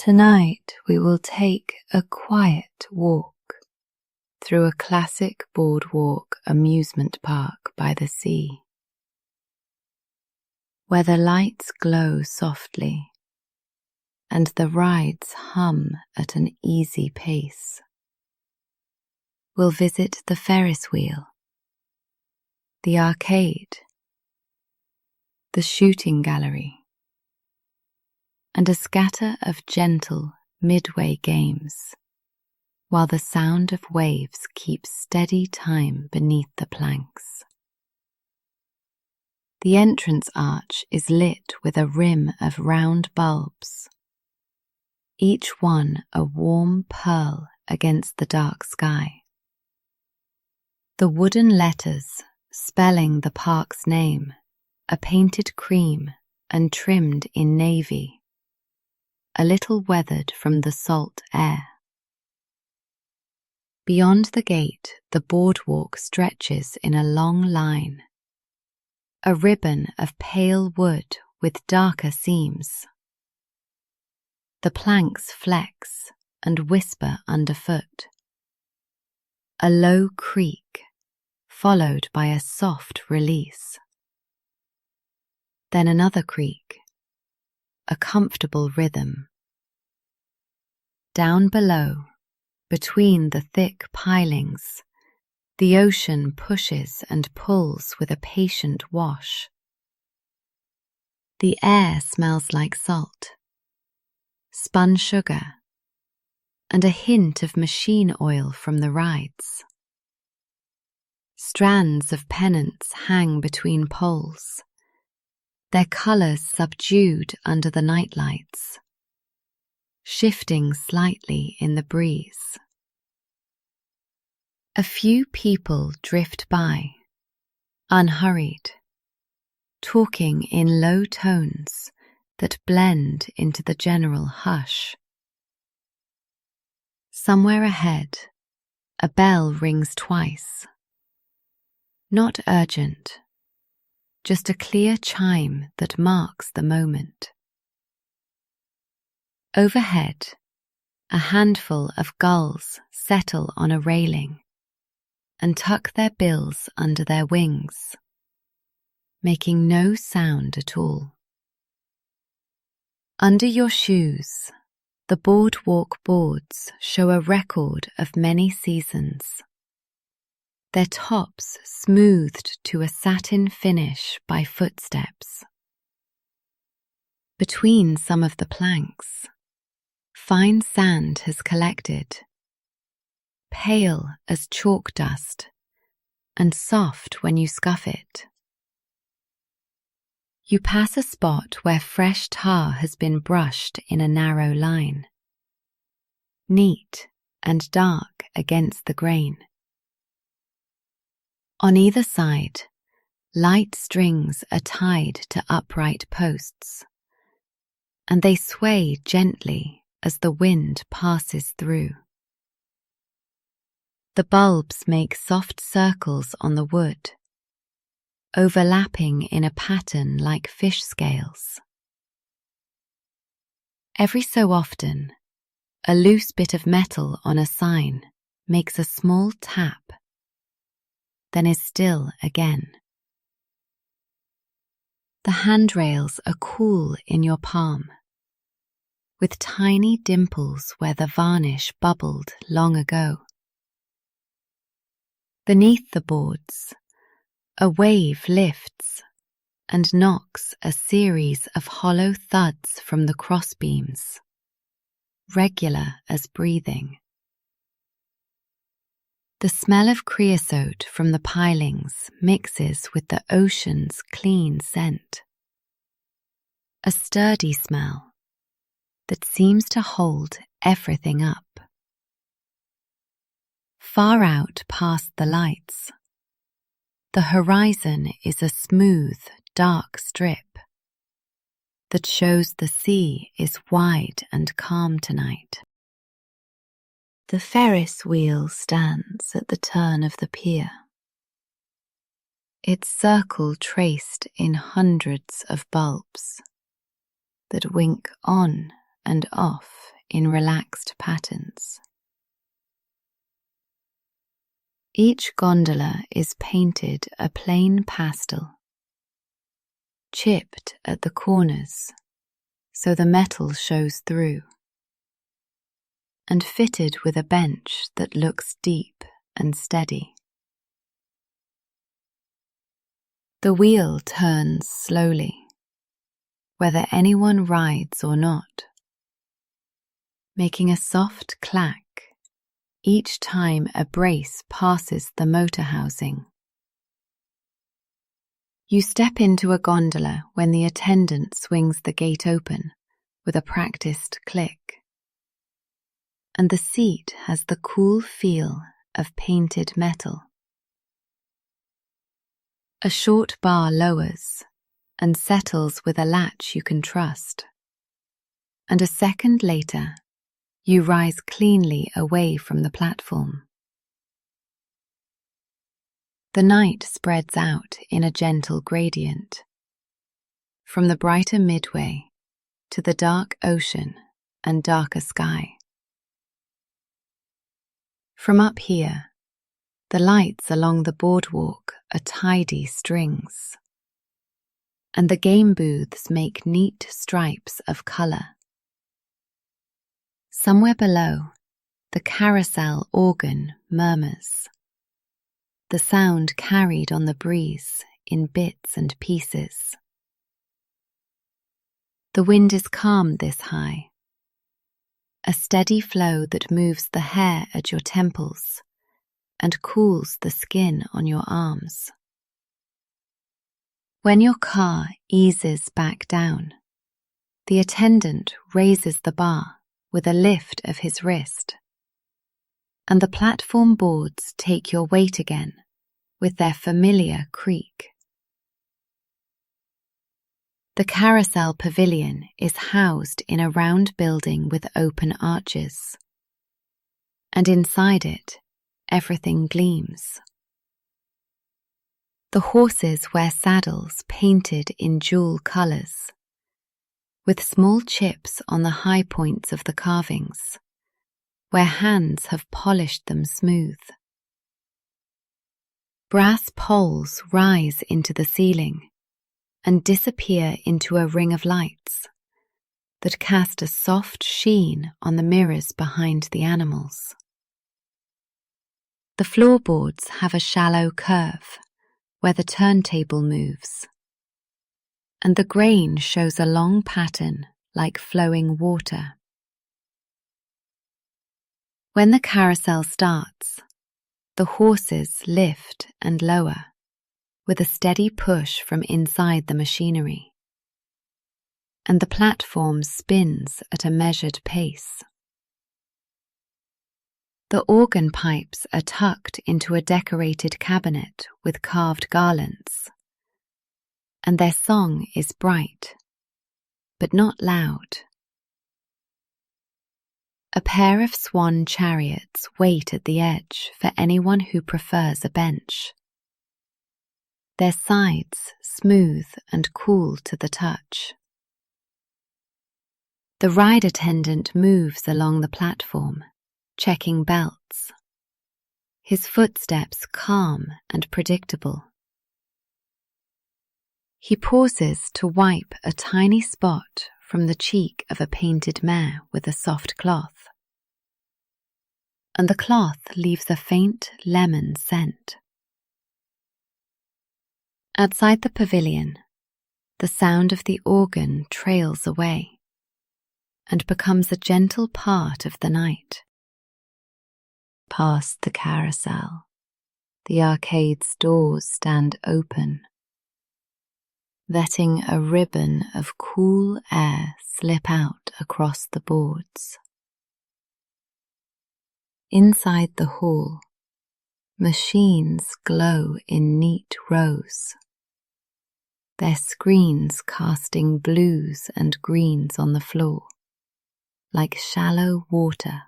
Tonight we will take a quiet walk through a classic boardwalk amusement park by the sea, where the lights glow softly and the rides hum at an easy pace. We'll visit the Ferris wheel, the arcade, the shooting gallery, and a scatter of gentle midway games, while the sound of waves keeps steady time beneath the planks. The entrance arch is lit with a rim of round bulbs, each one a warm pearl against the dark sky. The wooden letters spelling the park's name are painted cream and trimmed in navy, a little weathered from the salt air. Beyond the gate, the boardwalk stretches in a long line, a ribbon of pale wood with darker seams. The planks flex and whisper underfoot. A low creak, followed by a soft release. Then another creak, a comfortable rhythm. Down below, between the thick pilings, the ocean pushes and pulls with a patient wash. The air smells like salt, spun sugar, and a hint of machine oil from the rides. Strands of pennants hang between poles, their colours subdued under the nightlights, shifting slightly in the breeze. A few people drift by, unhurried, talking in low tones that blend into the general hush. Somewhere ahead, a bell rings twice. Not urgent, just a clear chime that marks the moment. Overhead, a handful of gulls settle on a railing and tuck their bills under their wings, making no sound at all. Under your shoes, the boardwalk boards show a record of many seasons, their tops smoothed to a satin finish by footsteps. Between some of the planks, fine sand has collected, pale as chalk dust and soft when you scuff it. You pass a spot where fresh tar has been brushed in a narrow line, neat and dark against the grain. On either side, light strings are tied to upright posts, and they sway gently as the wind passes through. The bulbs make soft circles on the wood, overlapping in a pattern like fish scales. Every so often, a loose bit of metal on a sign makes a small tap, then is still again. The handrails are cool in your palm, with tiny dimples where the varnish bubbled long ago. Beneath the boards, a wave lifts and knocks a series of hollow thuds from the crossbeams, regular as breathing. The smell of creosote from the pilings mixes with the ocean's clean scent, a sturdy smell that seems to hold everything up. Far out past the lights, the horizon is a smooth, dark strip that shows the sea is wide and calm tonight. The Ferris wheel stands at the turn of the pier, its circle traced in hundreds of bulbs that wink on and off in relaxed patterns. Each gondola is painted a plain pastel, chipped at the corners so the metal shows through, and fitted with a bench that looks deep and steady. The wheel turns slowly, whether anyone rides or not, making a soft clack each time a brace passes the motor housing. You step into a gondola when the attendant swings the gate open with a practiced click, and the seat has the cool feel of painted metal. A short bar lowers and settles with a latch you can trust, and a second later you rise cleanly away from the platform. The night spreads out in a gentle gradient, from the brighter midway to the dark ocean and darker sky. From up here, the lights along the boardwalk are tidy strings, and the game booths make neat stripes of colour. Somewhere below, the carousel organ murmurs, the sound carried on the breeze in bits and pieces. The wind is calm this high, a steady flow that moves the hair at your temples and cools the skin on your arms. When your car eases back down, the attendant raises the bar with a lift of his wrist, and the platform boards take your weight again with their familiar creak. The carousel pavilion is housed in a round building with open arches, and inside it, everything gleams. The horses wear saddles painted in jewel colours, with small chips on the high points of the carvings, where hands have polished them smooth. Brass poles rise into the ceiling and disappear into a ring of lights that cast a soft sheen on the mirrors behind the animals. The floorboards have a shallow curve where the turntable moves, and the grain shows a long pattern like flowing water. When the carousel starts, the horses lift and lower with a steady push from inside the machinery, and the platform spins at a measured pace. The organ pipes are tucked into a decorated cabinet with carved garlands, and their song is bright, but not loud. A pair of swan chariots wait at the edge for anyone who prefers a bench, their sides smooth and cool to the touch. The ride attendant moves along the platform, checking belts, his footsteps calm and predictable. He pauses to wipe a tiny spot from the cheek of a painted mare with a soft cloth, and the cloth leaves a faint lemon scent. Outside the pavilion, the sound of the organ trails away and becomes a gentle part of the night. Past the carousel, the arcade's doors stand open, letting a ribbon of cool air slip out across the boards. Inside the hall, machines glow in neat rows, their screens casting blues and greens on the floor, like shallow water.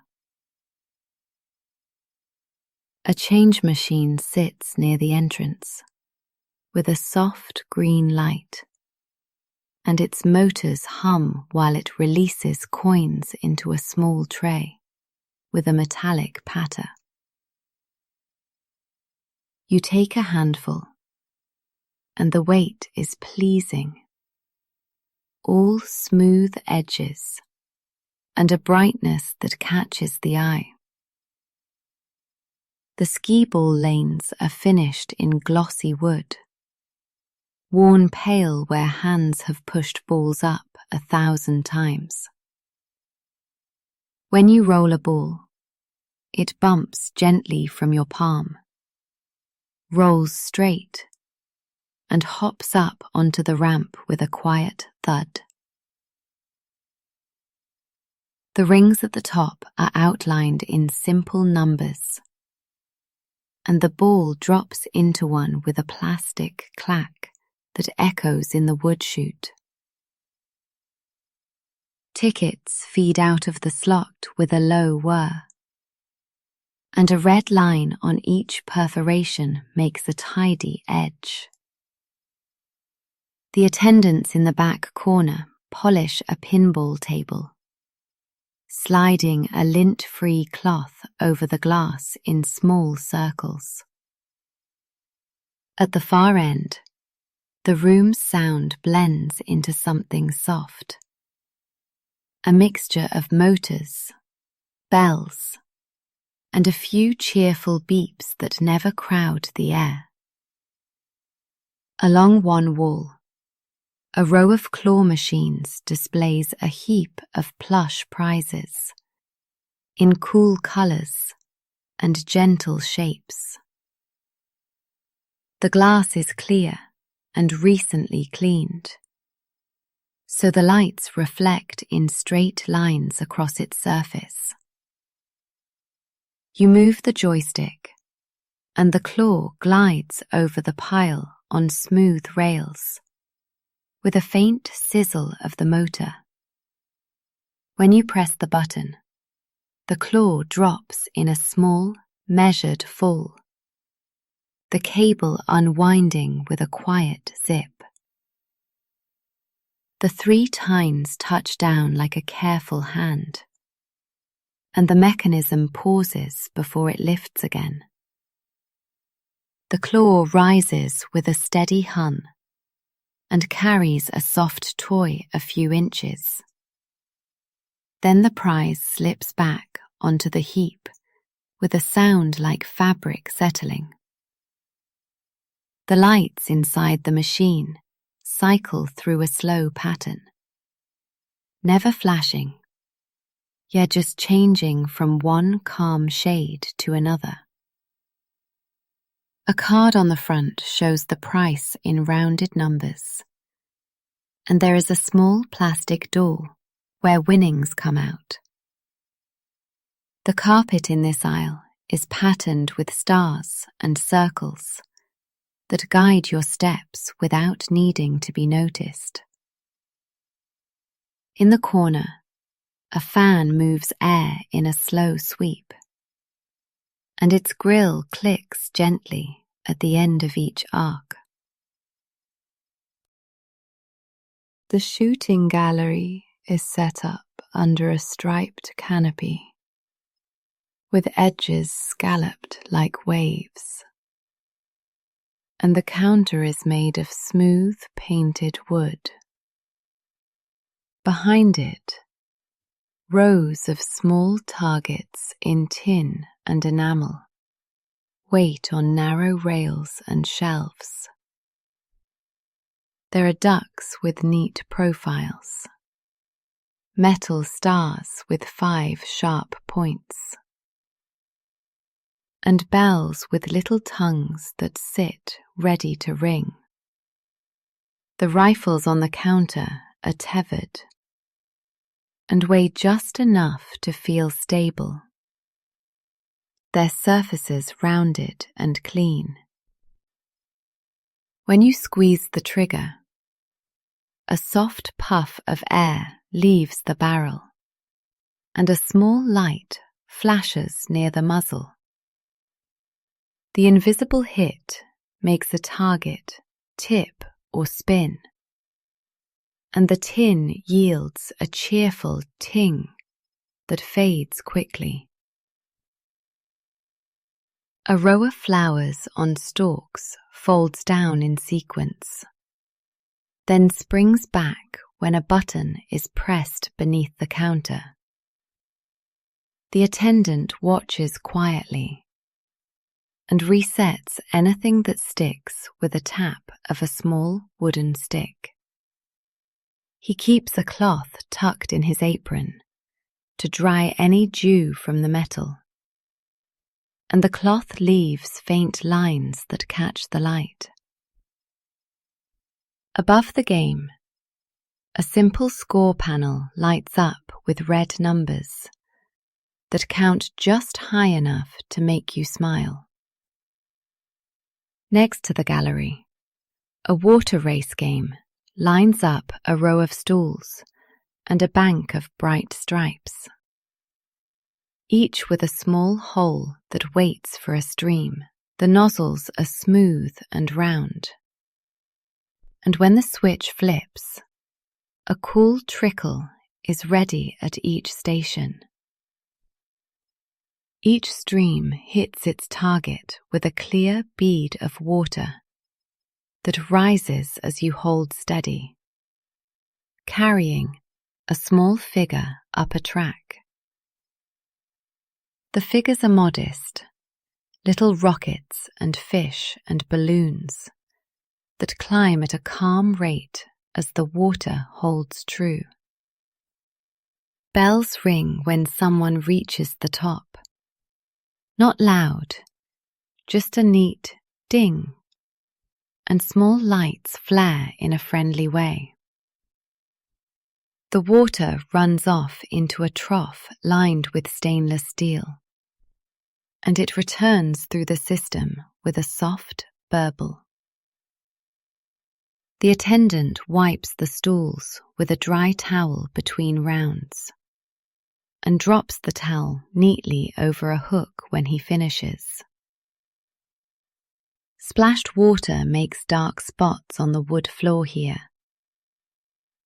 A change machine sits near the entrance, with a soft green light, and its motors hum while it releases coins into a small tray with a metallic patter. You take a handful, and the weight is pleasing, all smooth edges and a brightness that catches the eye. The skee ball lanes are finished in glossy wood, worn pale where hands have pushed balls up 1,000 times. When you roll a ball, it bumps gently from your palm, rolls straight, and hops up onto the ramp with a quiet thud. The rings at the top are outlined in simple numbers, and the ball drops into one with a plastic clack that echoes in the wood chute. Tickets feed out of the slot with a low whir, and a red line on each perforation makes a tidy edge. The attendants in the back corner polish a pinball table, sliding a lint-free cloth over the glass in small circles. At the far end, the room's sound blends into something soft, a mixture of motors, bells, and a few cheerful beeps that never crowd the air. Along one wall, a row of claw machines displays a heap of plush prizes in cool colours and gentle shapes. The glass is clear and recently cleaned, so the lights reflect in straight lines across its surface. You move the joystick, and the claw glides over the pile on smooth rails, with a faint sizzle of the motor. When you press the button, the claw drops in a small, measured fall, the cable unwinding with a quiet zip. The 3 tines touch down like a careful hand, and the mechanism pauses before it lifts again. The claw rises with a steady hun and carries a soft toy a few inches. Then the prize slips back onto the heap with a sound like fabric settling. The lights inside the machine cycle through a slow pattern, never flashing, yet just changing from one calm shade to another. A card on the front shows the price in rounded numbers, and there is a small plastic door where winnings come out. The carpet in this aisle is patterned with stars and circles that guide your steps without needing to be noticed. In the corner, a fan moves air in a slow sweep, and its grill clicks gently at the end of each arc. The shooting gallery is set up under a striped canopy, with edges scalloped like waves, and the counter is made of smooth painted wood. Behind it, rows of small targets in tin and enamel wait on narrow rails and shelves. There are ducks with neat profiles, metal stars with 5 sharp points, and bells with little tongues that sit ready to ring. The rifles on the counter are tethered and weigh just enough to feel stable, their surfaces rounded and clean. When you squeeze the trigger, a soft puff of air leaves the barrel, and a small light flashes near the muzzle. The invisible hit makes a target tip or spin, and the tin yields a cheerful ting that fades quickly. A row of flowers on stalks folds down in sequence, then springs back when a button is pressed beneath the counter. The attendant watches quietly and resets anything that sticks with a tap of a small wooden stick. He keeps a cloth tucked in his apron to dry any dew from the metal, and the cloth leaves faint lines that catch the light. Above the game, a simple score panel lights up with red numbers that count just high enough to make you smile. Next to the gallery, a water race game lines up a row of stools and a bank of bright stripes, each with a small hole that waits for a stream. The nozzles are smooth and round, and when the switch flips, a cool trickle is ready at each station. Each stream hits its target with a clear bead of water that rises as you hold steady, carrying a small figure up a track. The figures are modest, little rockets and fish and balloons that climb at a calm rate as the water holds true. Bells ring when someone reaches the top. Not loud, just a neat ding, and small lights flare in a friendly way. The water runs off into a trough lined with stainless steel, and it returns through the system with a soft burble. The attendant wipes the stools with a dry towel between rounds, and drops the towel neatly over a hook when he finishes. Splashed water makes dark spots on the wood floor here,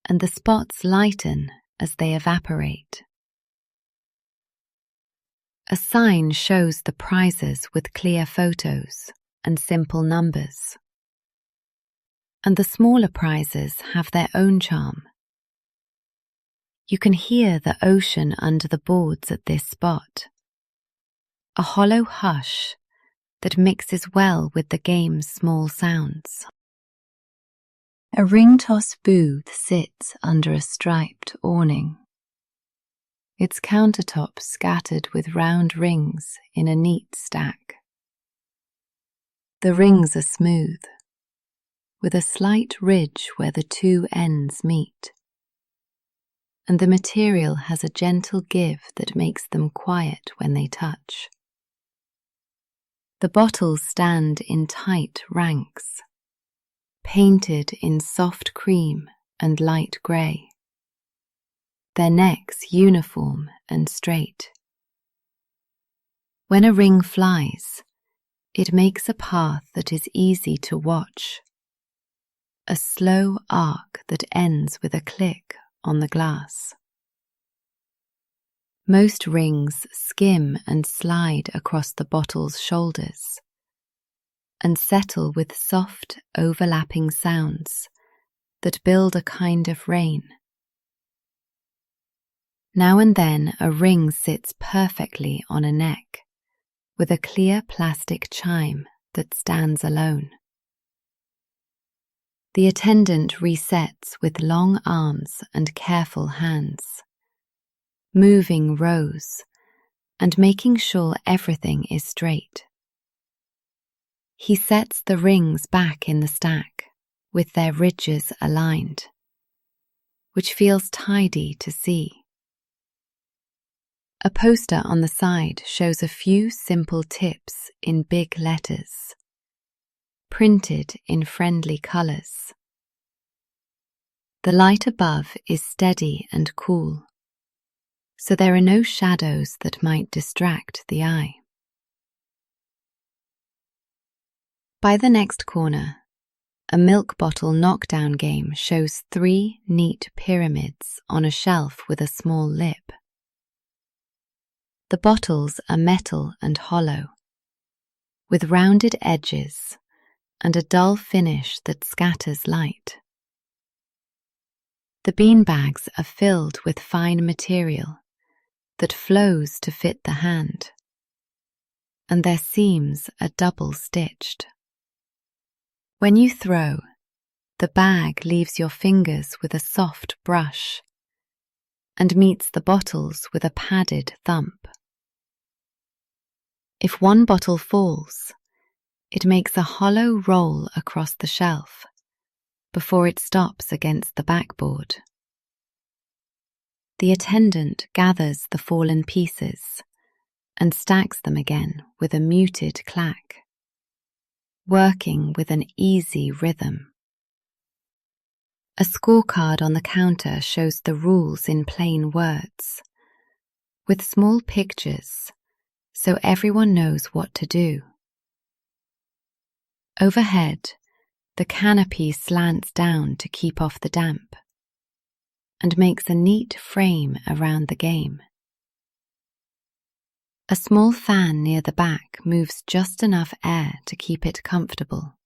and the spots lighten as they evaporate. A sign shows the prizes with clear photos and simple numbers, and the smaller prizes have their own charm. You can hear the ocean under the boards at this spot, a hollow hush that mixes well with the game's small sounds. A ring toss booth sits under a striped awning, its countertop scattered with round rings in a neat stack. The rings are smooth, with a slight ridge where the two ends meet, and the material has a gentle give that makes them quiet when they touch. The bottles stand in tight ranks, painted in soft cream and light grey, their necks uniform and straight. When a ring flies, it makes a path that is easy to watch, a slow arc that ends with a click on the glass. Most rings skim and slide across the bottle's shoulders and settle with soft, overlapping sounds that build a kind of rain. Now and then a ring sits perfectly on a neck, with a clear plastic chime that stands alone. The attendant resets with long arms and careful hands, moving rows and making sure everything is straight. He sets the rings back in the stack with their ridges aligned, which feels tidy to see. A poster on the side shows a few simple tips in big letters, printed in friendly colours. The light above is steady and cool, so there are no shadows that might distract the eye. By the next corner, a milk bottle knockdown game shows 3 neat pyramids on a shelf with a small lip. The bottles are metal and hollow, with rounded edges and a dull finish that scatters light. The beanbags are filled with fine material that flows to fit the hand, and their seams are double-stitched. When you throw, the bag leaves your fingers with a soft brush and meets the bottles with a padded thump. If one bottle falls, it makes a hollow roll across the shelf before it stops against the backboard. The attendant gathers the fallen pieces and stacks them again with a muted clack, working with an easy rhythm. A scorecard on the counter shows the rules in plain words, with small pictures so everyone knows what to do. Overhead, the canopy slants down to keep off the damp and makes a neat frame around the game. A small fan near the back moves just enough air to keep it comfortable.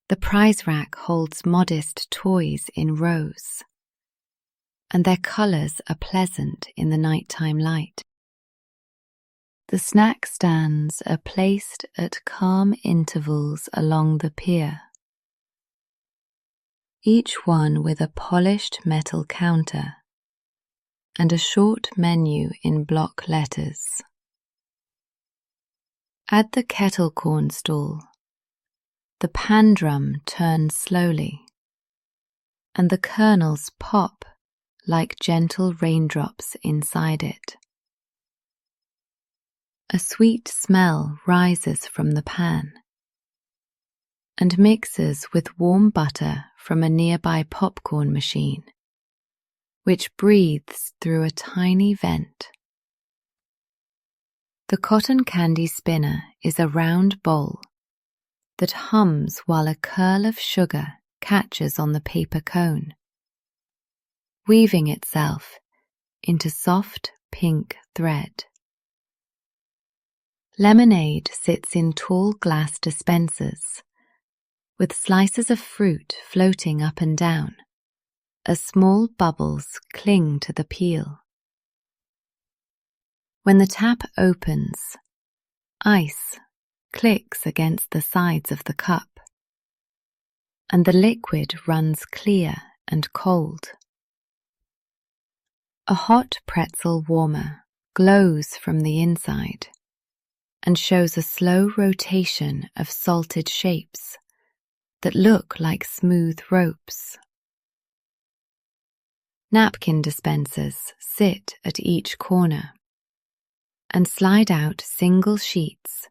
The prize rack holds modest toys in rows, and their colours are pleasant in the nighttime light. The snack stands are placed at calm intervals along the pier, each one with a polished metal counter and a short menu in block letters. At the kettle corn stall, the pan drum turns slowly, and the kernels pop like gentle raindrops inside it. A sweet smell rises from the pan and mixes with warm butter from a nearby popcorn machine, which breathes through a tiny vent. The cotton candy spinner is a round bowl that hums while a curl of sugar catches on the paper cone, weaving itself into soft pink thread. Lemonade sits in tall glass dispensers, with slices of fruit floating up and down as small bubbles cling to the peel. When the tap opens, ice clicks against the sides of the cup, and the liquid runs clear and cold. A hot pretzel warmer glows from the inside and shows a slow rotation of salted shapes that look like smooth ropes. Napkin dispensers sit at each corner and slide out single sheets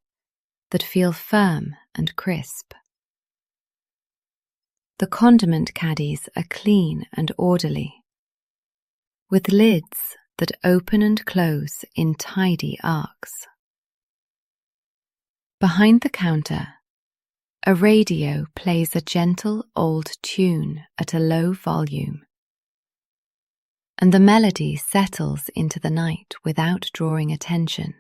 that feel firm and crisp. The condiment caddies are clean and orderly, with lids that open and close in tidy arcs. Behind the counter, a radio plays a gentle old tune at a low volume, and the melody settles into the night without drawing attention.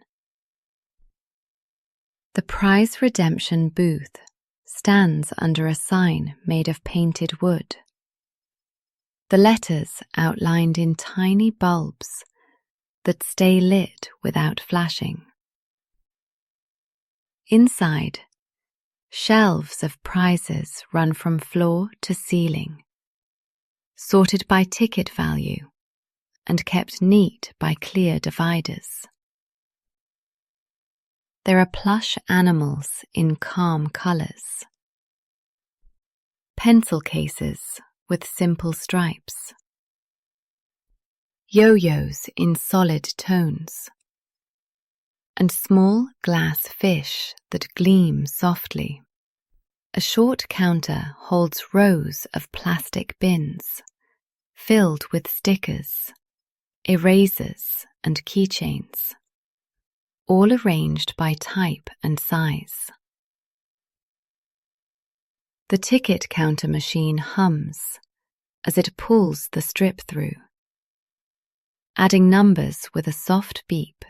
The prize redemption booth stands under a sign made of painted wood, the letters outlined in tiny bulbs that stay lit without flashing. Inside, shelves of prizes run from floor to ceiling, sorted by ticket value and kept neat by clear dividers. There are plush animals in calm colours, pencil cases with simple stripes, yo-yos in solid tones, and small glass fish that gleam softly. A short counter holds rows of plastic bins filled with stickers, erasers, and keychains, all arranged by type and size. The ticket counter machine hums as it pulls the strip through, adding numbers with a soft beep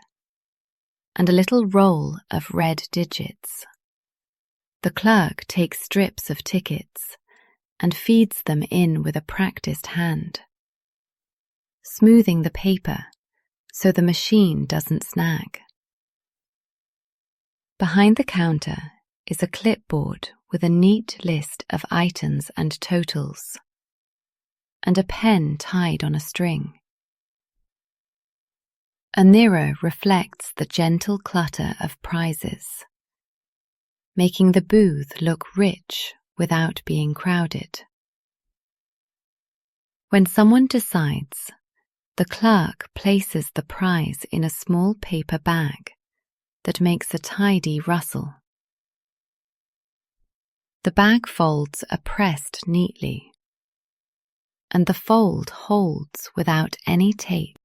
and a little roll of red digits. The clerk takes strips of tickets and feeds them in with a practiced hand, smoothing the paper so the machine doesn't snag. Behind the counter is a clipboard with a neat list of items and totals, and a pen tied on a string. A mirror reflects the gentle clutter of prizes, making the booth look rich without being crowded. When someone decides, the clerk places the prize in a small paper bag that makes a tidy rustle. The bag folds are pressed neatly, and the fold holds without any tape.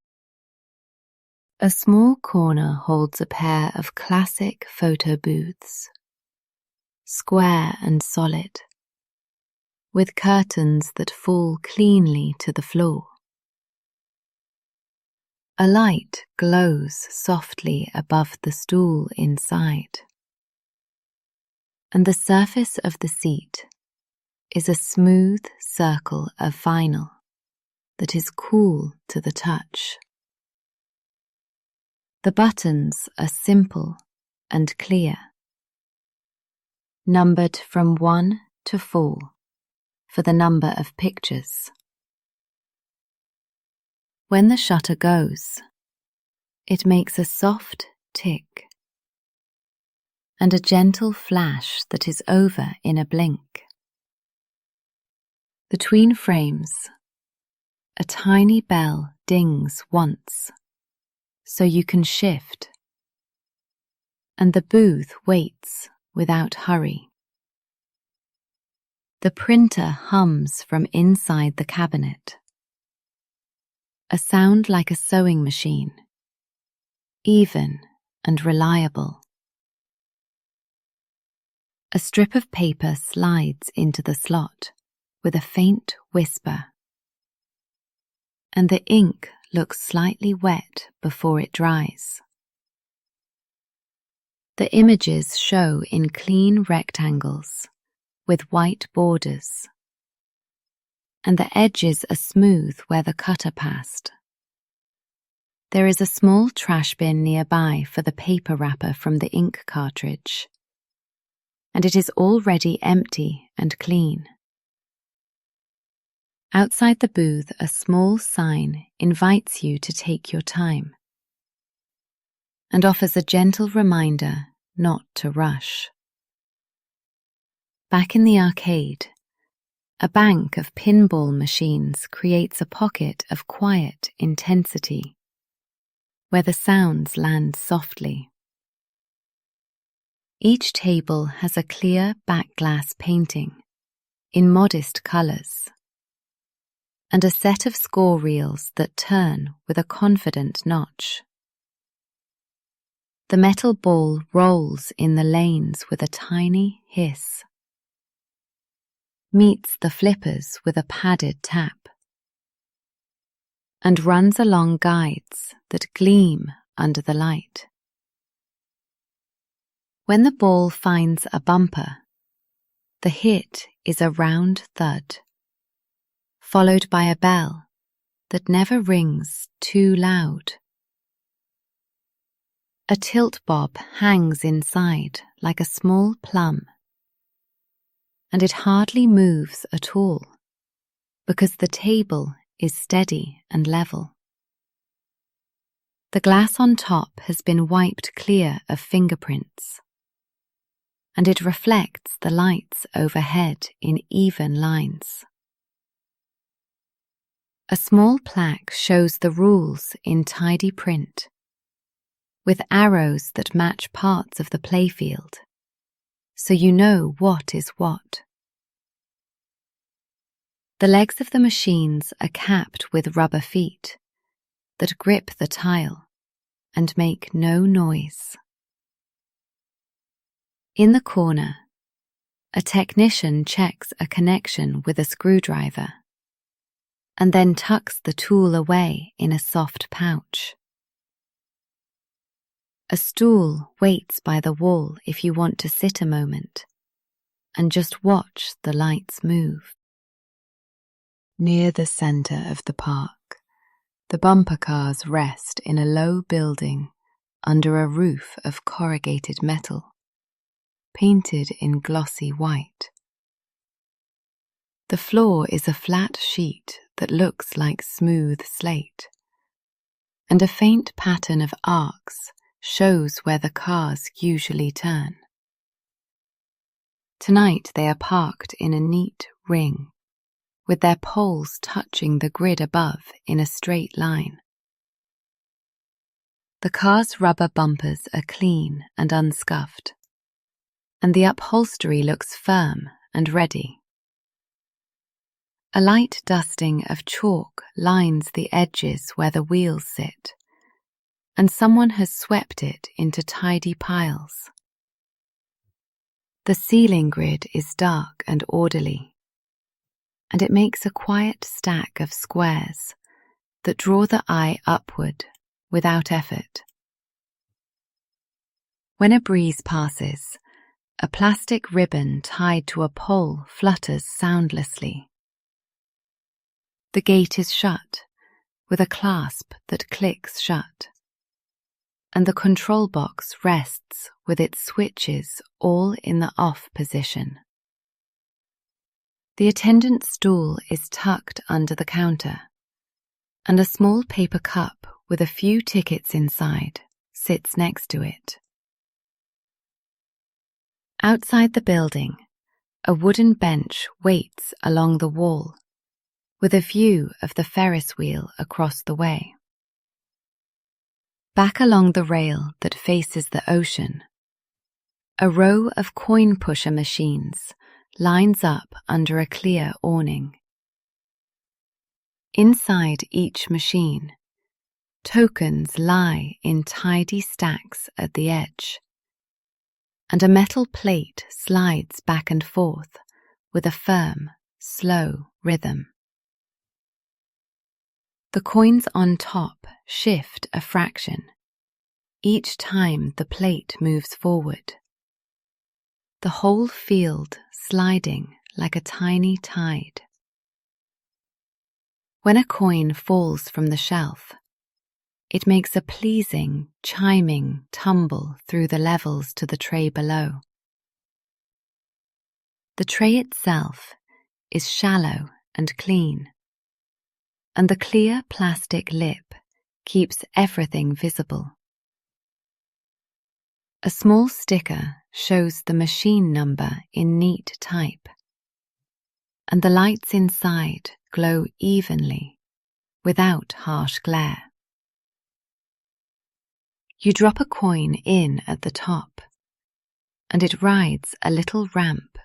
A small corner holds a pair of classic photo booths, square and solid, with curtains that fall cleanly to the floor. A light glows softly above the stool inside, and the surface of the seat is a smooth circle of vinyl that is cool to the touch. The buttons are simple and clear, numbered from 1 to 4 for the number of pictures. When the shutter goes, it makes a soft tick and a gentle flash that is over in a blink. Between frames, a tiny bell dings once, so you can shift, and the booth waits without hurry. The printer hums from inside the cabinet, a sound like a sewing machine, even and reliable. A strip of paper slides into the slot with a faint whisper, and the ink looks slightly wet before it dries. The images show in clean rectangles with white borders, and the edges are smooth where the cutter passed. There is a small trash bin nearby for the paper wrapper from the ink cartridge, and it is already empty and clean. Outside the booth, a small sign invites you to take your time and offers a gentle reminder not to rush. Back in the arcade, a bank of pinball machines creates a pocket of quiet intensity where the sounds land softly. Each table has a clear back glass painting in modest colours, and a set of score reels that turn with a confident notch. The metal ball rolls in the lanes with a tiny hiss, meets the flippers with a padded tap, and runs along guides that gleam under the light. When the ball finds a bumper, the hit is a round thud, followed by a bell that never rings too loud. A tilt bob hangs inside like a small plum, and it hardly moves at all because the table is steady and level. The glass on top has been wiped clear of fingerprints, and it reflects the lights overhead in even lines. A small plaque shows the rules in tidy print, with arrows that match parts of the playfield, so you know what is what. The legs of the machines are capped with rubber feet that grip the tile and make no noise. In the corner, A technician checks a connection with a screwdriver and then tucks the tool away in a soft pouch. A stool waits by the wall if you want to sit a moment and just watch the lights move. Near the center of the park, the bumper cars rest in a low building under a roof of corrugated metal, painted in glossy white. The floor is a flat sheet that looks like smooth slate, and a faint pattern of arcs shows where the cars usually turn. Tonight they are parked in a neat ring, with their poles touching the grid above in a straight line. The cars' rubber bumpers are clean and unscuffed, and the upholstery looks firm and ready. A light dusting of chalk lines the edges where the wheels sit, and someone has swept it into tidy piles. The ceiling grid is dark and orderly, and it makes a quiet stack of squares that draw the eye upward without effort. When a breeze passes, a plastic ribbon tied to a pole flutters soundlessly. The gate is shut, with a clasp that clicks shut, and the control box rests with its switches all in the off position. The attendant's stool is tucked under the counter, and a small paper cup with a few tickets inside sits next to it. Outside the building, a wooden bench waits along the wall, with a view of the Ferris wheel across the way. Back along the rail that faces the ocean, a row of coin pusher machines lines up under a clear awning. Inside each machine, tokens lie in tidy stacks at the edge, and a metal plate slides back and forth with a firm, slow rhythm. The coins on top shift a fraction each time the plate moves forward, the whole field sliding like a tiny tide. When a coin falls from the shelf, it makes a pleasing, chiming tumble through the levels to the tray below. The tray itself is shallow and clean, and the clear plastic lip keeps everything visible. A small sticker shows the machine number in neat type, and the lights inside glow evenly, without harsh glare. You drop a coin in at the top, and it rides a little ramp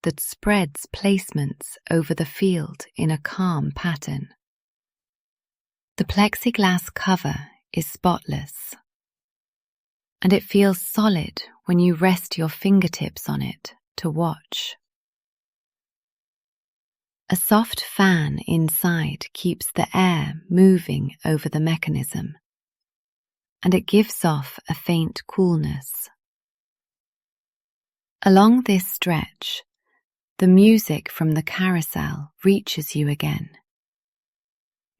that spreads placements over the field in a calm pattern. The plexiglass cover is spotless, and it feels solid when you rest your fingertips on it to watch. A soft fan inside keeps the air moving over the mechanism, and it gives off a faint coolness. Along this stretch, the music from the carousel reaches you again,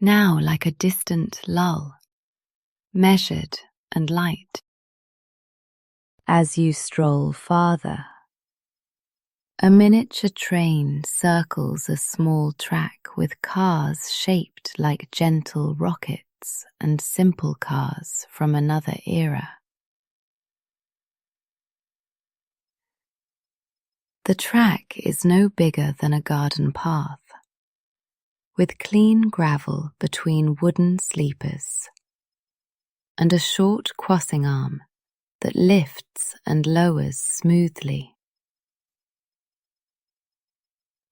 now like a distant lull, measured and light. As you stroll farther, a miniature train circles a small track with cars shaped like gentle rockets and simple cars from another era. The track is no bigger than a garden path, with clean gravel between wooden sleepers, and a short crossing arm that lifts and lowers smoothly.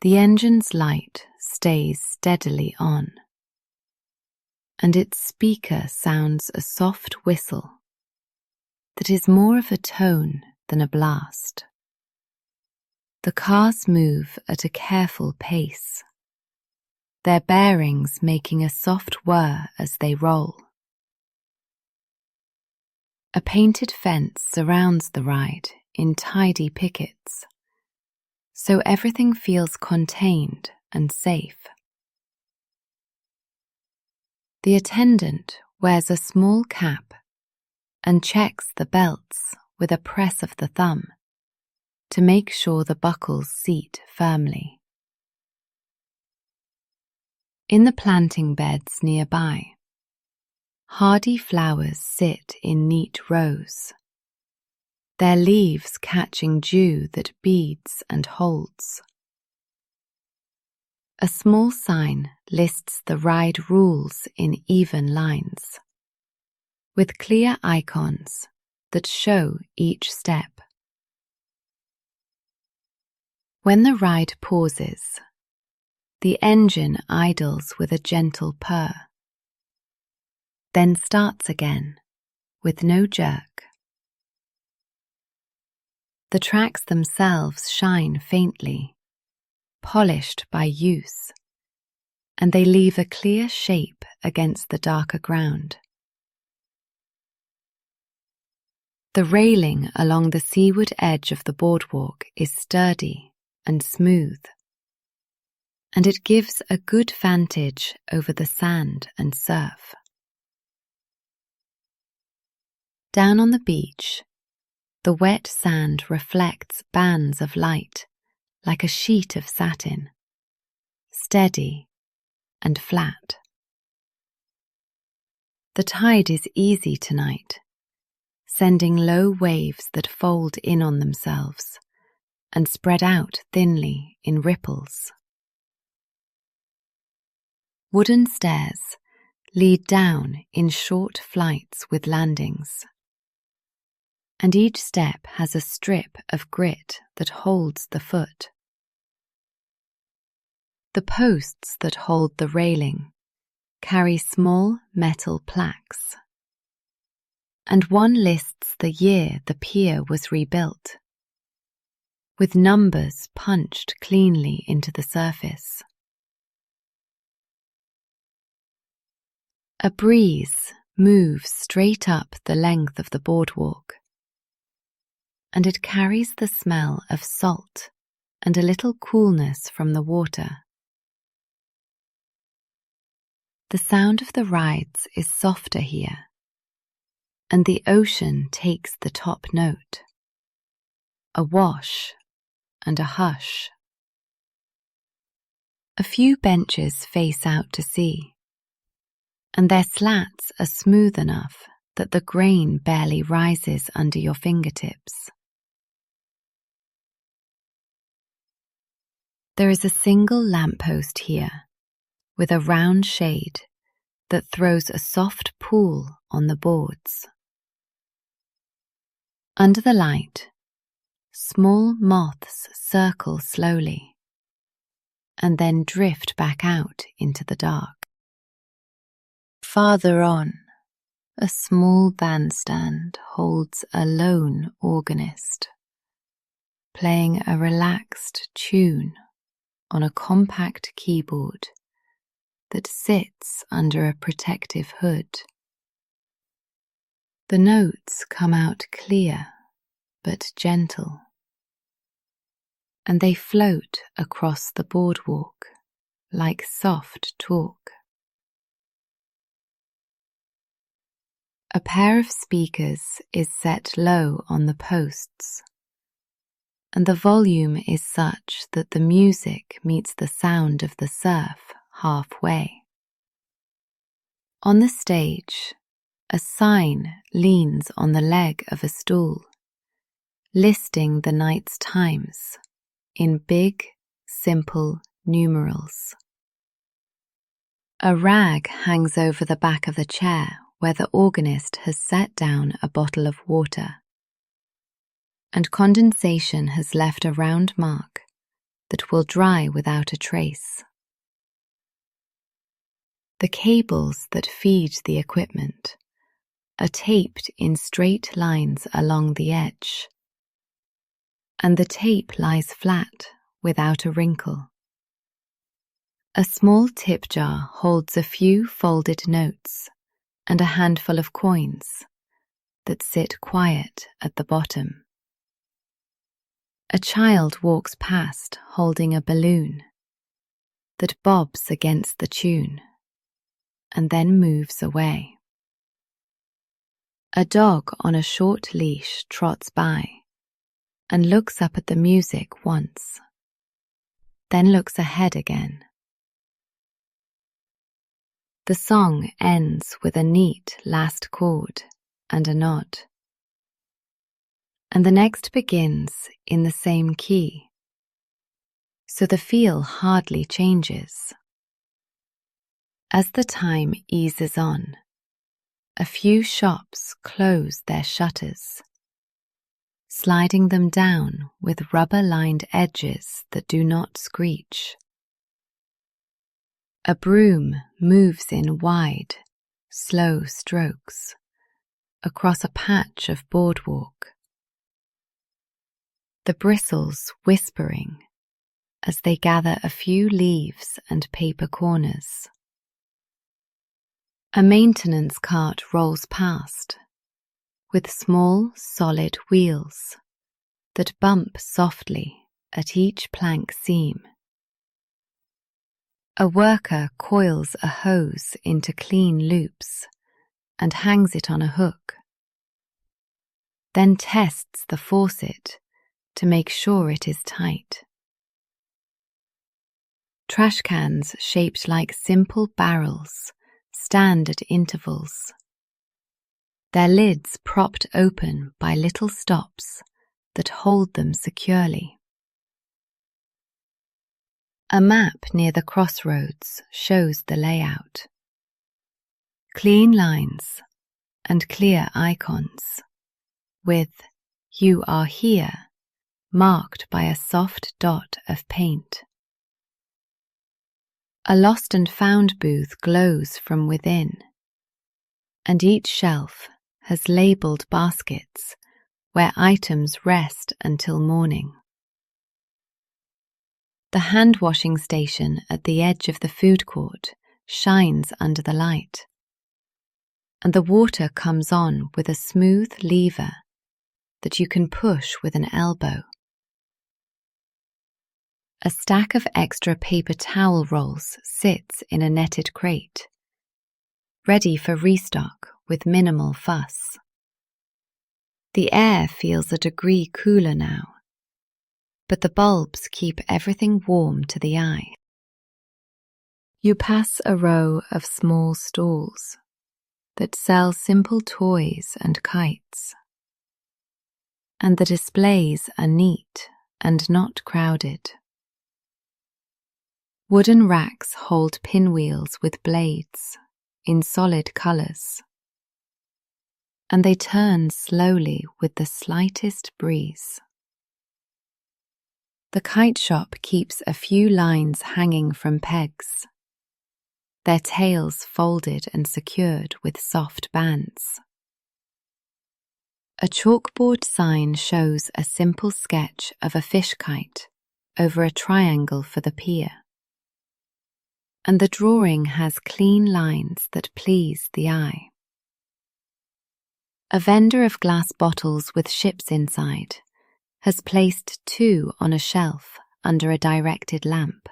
The engine's light stays steadily on, and its speaker sounds a soft whistle that is more of a tone than a blast. The cars move at a careful pace, their bearings making a soft whir as they roll. A painted fence surrounds the ride in tidy pickets, so everything feels contained and safe. The attendant wears a small cap and checks the belts with a press of the thumb to make sure the buckles seat firmly. In the planting beds nearby, hardy flowers sit in neat rows, their leaves catching dew that beads and holds. A small sign lists the ride rules in even lines, with clear icons that show each step. When the ride pauses, the engine idles with a gentle purr, then starts again with no jerk. The tracks themselves shine faintly, polished by use, and they leave a clear shape against the darker ground. The railing along the seaward edge of the boardwalk is sturdy and smooth, and it gives a good vantage over the sand and surf. Down on the beach, the wet sand reflects bands of light like a sheet of satin, steady and flat. The tide is easy tonight, sending low waves that fold in on themselves and spread out thinly in ripples. Wooden stairs lead down in short flights with landings, and each step has a strip of grit that holds the foot. The posts that hold the railing carry small metal plaques, and one lists the year the pier was rebuilt, with numbers punched cleanly into the surface. A breeze moves straight up the length of the boardwalk, and it carries the smell of salt and a little coolness from the water. The sound of the rides is softer here, and the ocean takes the top note, a wash and a hush. A few benches face out to sea, and their slats are smooth enough that the grain barely rises under your fingertips. There is a single lamppost here, with a round shade that throws a soft pool on the boards. Under the light, small moths circle slowly, and then drift back out into the dark. Farther on, a small bandstand holds a lone organist, playing a relaxed tune on a compact keyboard that sits under a protective hood. The notes come out clear but gentle, and they float across the boardwalk like soft talk. A pair of speakers is set low on the posts, and the volume is such that the music meets the sound of the surf halfway. On the stage, a sign leans on the leg of a stool, listing the night's times in big, simple numerals. A rag hangs over the back of the chair where the organist has set down a bottle of water, and condensation has left a round mark that will dry without a trace. The cables that feed the equipment are taped in straight lines along the edge, and the tape lies flat without a wrinkle. A small tip jar holds a few folded notes and a handful of coins that sit quiet at the bottom. A child walks past holding a balloon that bobs against the tune and then moves away. A dog on a short leash trots by and looks up at the music once, then looks ahead again. The song ends with a neat last chord and a nod, and the next begins in the same key, so the feel hardly changes. As the time eases on, a few shops close their shutters, sliding them down with rubber-lined edges that do not screech. A broom moves in wide, slow strokes across a patch of boardwalk, the bristles whispering as they gather a few leaves and paper corners. A maintenance cart rolls past, with small, solid wheels that bump softly at each plank seam. A worker coils a hose into clean loops and hangs it on a hook, then tests the faucet to make sure it is tight. Trash cans shaped like simple barrels stand at intervals, their lids propped open by little stops that hold them securely. A map near the crossroads shows the layout. Clean lines and clear icons, with "You are here" marked by a soft dot of paint. A lost and found booth glows from within, and each shelf has labelled baskets where items rest until morning. The hand-washing station at the edge of the food court shines under the light, and the water comes on with a smooth lever that you can push with an elbow. A stack of extra paper towel rolls sits in a netted crate, ready for restock with minimal fuss. The air feels a degree cooler now, but the bulbs keep everything warm to the eye. You pass a row of small stalls that sell simple toys and kites, and the displays are neat and not crowded. Wooden racks hold pinwheels with blades in solid colours, and they turn slowly with the slightest breeze. The kite shop keeps a few lines hanging from pegs, their tails folded and secured with soft bands. A chalkboard sign shows a simple sketch of a fish kite over a triangle for the pier, and the drawing has clean lines that please the eye. A vendor of glass bottles with ships inside has placed 2 on a shelf under a directed lamp,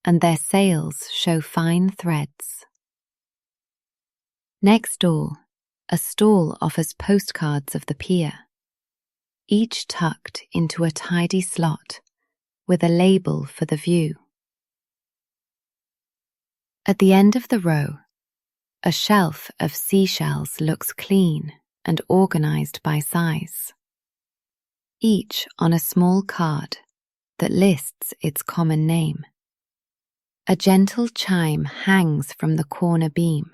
and their sails show fine threads. Next door, a stall offers postcards of the pier, each tucked into a tidy slot with a label for the view. At the end of the row, a shelf of seashells looks clean and organised by size, each on a small card that lists its common name. A gentle chime hangs from the corner beam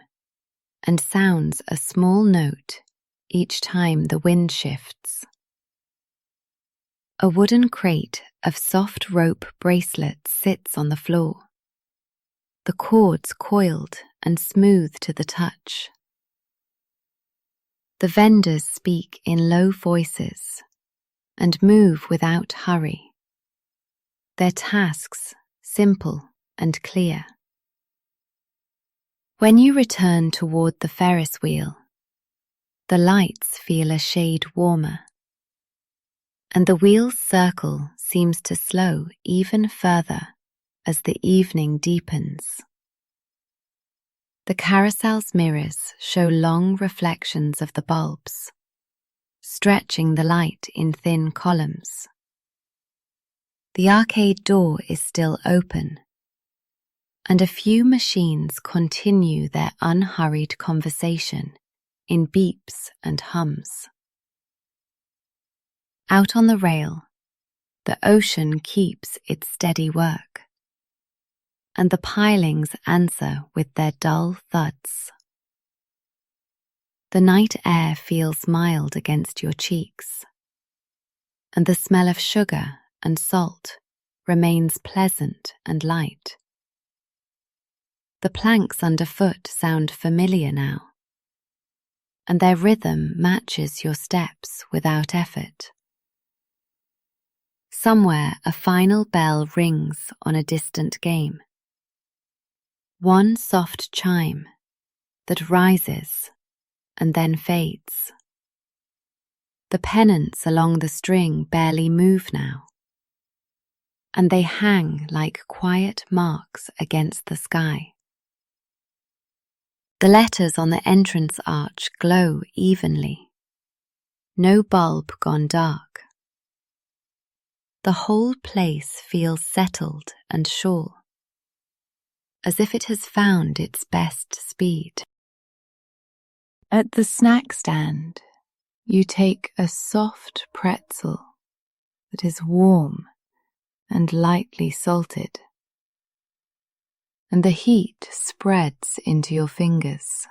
and sounds a small note each time the wind shifts. A wooden crate of soft rope bracelets sits on the floor, the cords coiled and smooth to the touch. The vendors speak in low voices, and move without hurry. Their tasks simple and clear. When you return toward the Ferris wheel, the lights feel a shade warmer, and the wheel's circle seems to slow even further as the evening deepens. The carousel's mirrors show long reflections of the bulbs, stretching the light in thin columns. The arcade door is still open, and a few machines continue their unhurried conversation in beeps and hums. Out on the rail, the ocean keeps its steady work, and the pilings answer with their dull thuds. The night air feels mild against your cheeks, and the smell of sugar and salt remains pleasant and light. The planks underfoot sound familiar now, and their rhythm matches your steps without effort. Somewhere a final bell rings on a distant game. One soft chime that rises and then fades. The pennants along the string barely move now, and they hang like quiet marks against the sky. The letters on the entrance arch glow evenly, no bulb gone dark. The whole place feels settled and sure, as if it has found its best speed. At the snack stand, you take a soft pretzel that is warm and lightly salted, and the heat spreads into your fingers.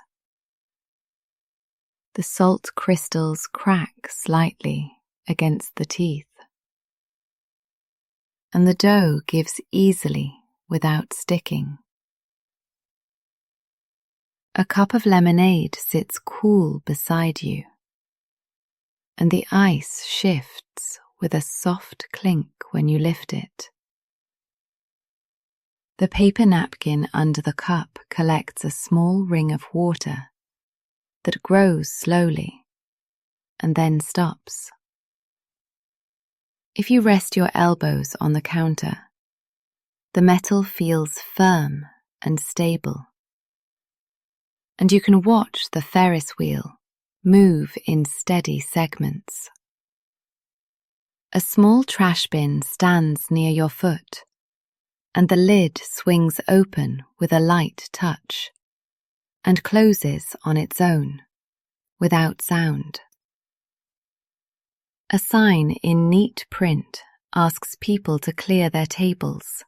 The salt crystals crack slightly against the teeth, and the dough gives easily without sticking. A cup of lemonade sits cool beside you, and the ice shifts with a soft clink when you lift it. The paper napkin under the cup collects a small ring of water that grows slowly and then stops. If you rest your elbows on the counter, the metal feels firm and stable, and you can watch the Ferris wheel move in steady segments. A small trash bin stands near your foot, and the lid swings open with a light touch and closes on its own, without sound. A sign in neat print asks people to clear their tables,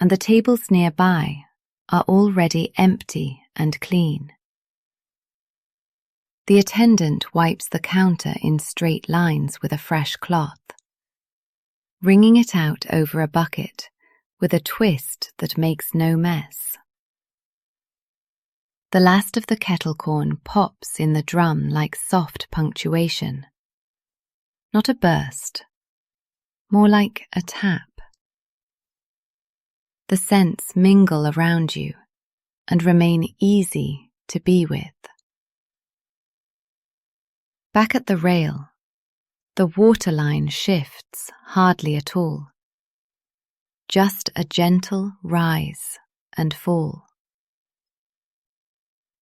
and the tables nearby are already empty and clean. The attendant wipes the counter in straight lines with a fresh cloth, wringing it out over a bucket with a twist that makes no mess. The last of the kettle corn pops in the drum like soft punctuation. Not a burst, more like a tap. The scents mingle around you and remain easy to be with. Back at the rail, the waterline shifts hardly at all. Just a gentle rise and fall.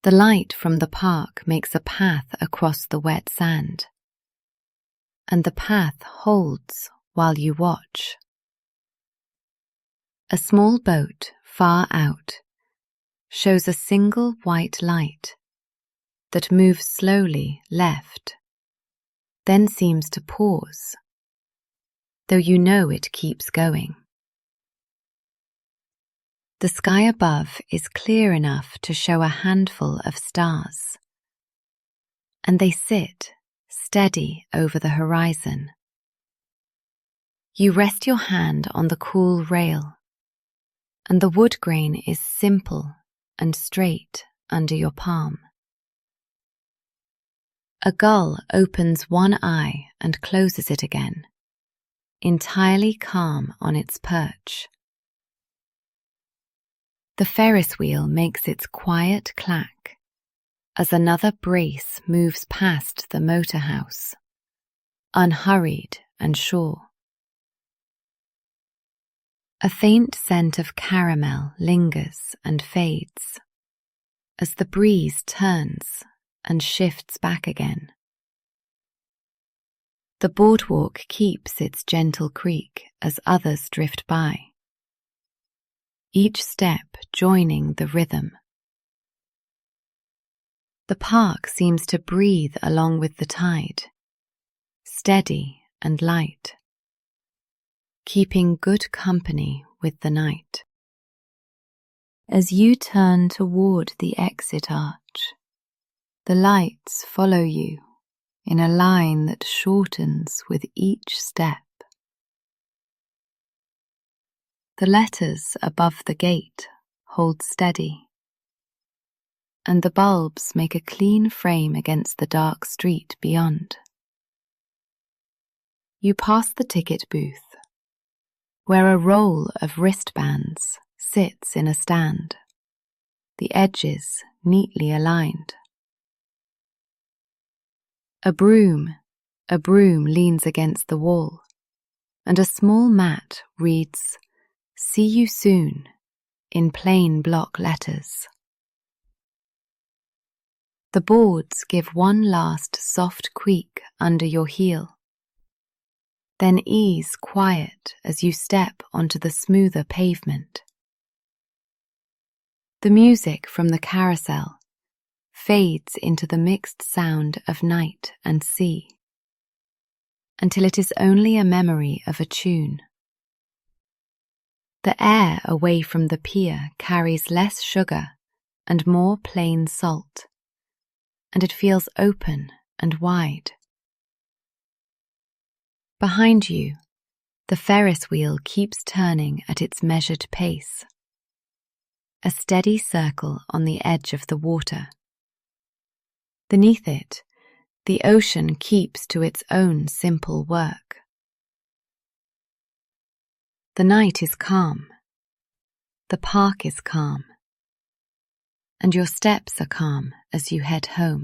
The light from the park makes a path across the wet sand, and the path holds while you watch. A small boat far out shows a single white light that moves slowly left, then seems to pause, though you know it keeps going. The sky above is clear enough to show a handful of stars, and they sit steady over the horizon. You rest your hand on the cool rail, and the wood grain is simple and straight under your palm. A gull opens one eye and closes it again, entirely calm on its perch. The Ferris wheel makes its quiet clack as another brace moves past the motor house, unhurried and sure. A faint scent of caramel lingers and fades as the breeze turns and shifts back again. The boardwalk keeps its gentle creak as others drift by, each step joining the rhythm. The park seems to breathe along with the tide, steady and light, keeping good company with the night. As you turn toward the exit arch, the lights follow you in a line that shortens with each step. The letters above the gate hold steady, and the bulbs make a clean frame against the dark street beyond. You pass the ticket booth, where a roll of wristbands sits in a stand, the edges neatly aligned. A broom leans against the wall, and a small mat reads, "See you soon," in plain block letters. The boards give one last soft creak under your heel, then ease quiet as you step onto the smoother pavement. The music from the carousel fades into the mixed sound of night and sea, until it is only a memory of a tune. The air away from the pier carries less sugar and more plain salt, and it feels open and wide. Behind you, the Ferris wheel keeps turning at its measured pace, a steady circle on the edge of the water. Beneath it, the ocean keeps to its own simple work. The night is calm, the park is calm, and your steps are calm as you head home.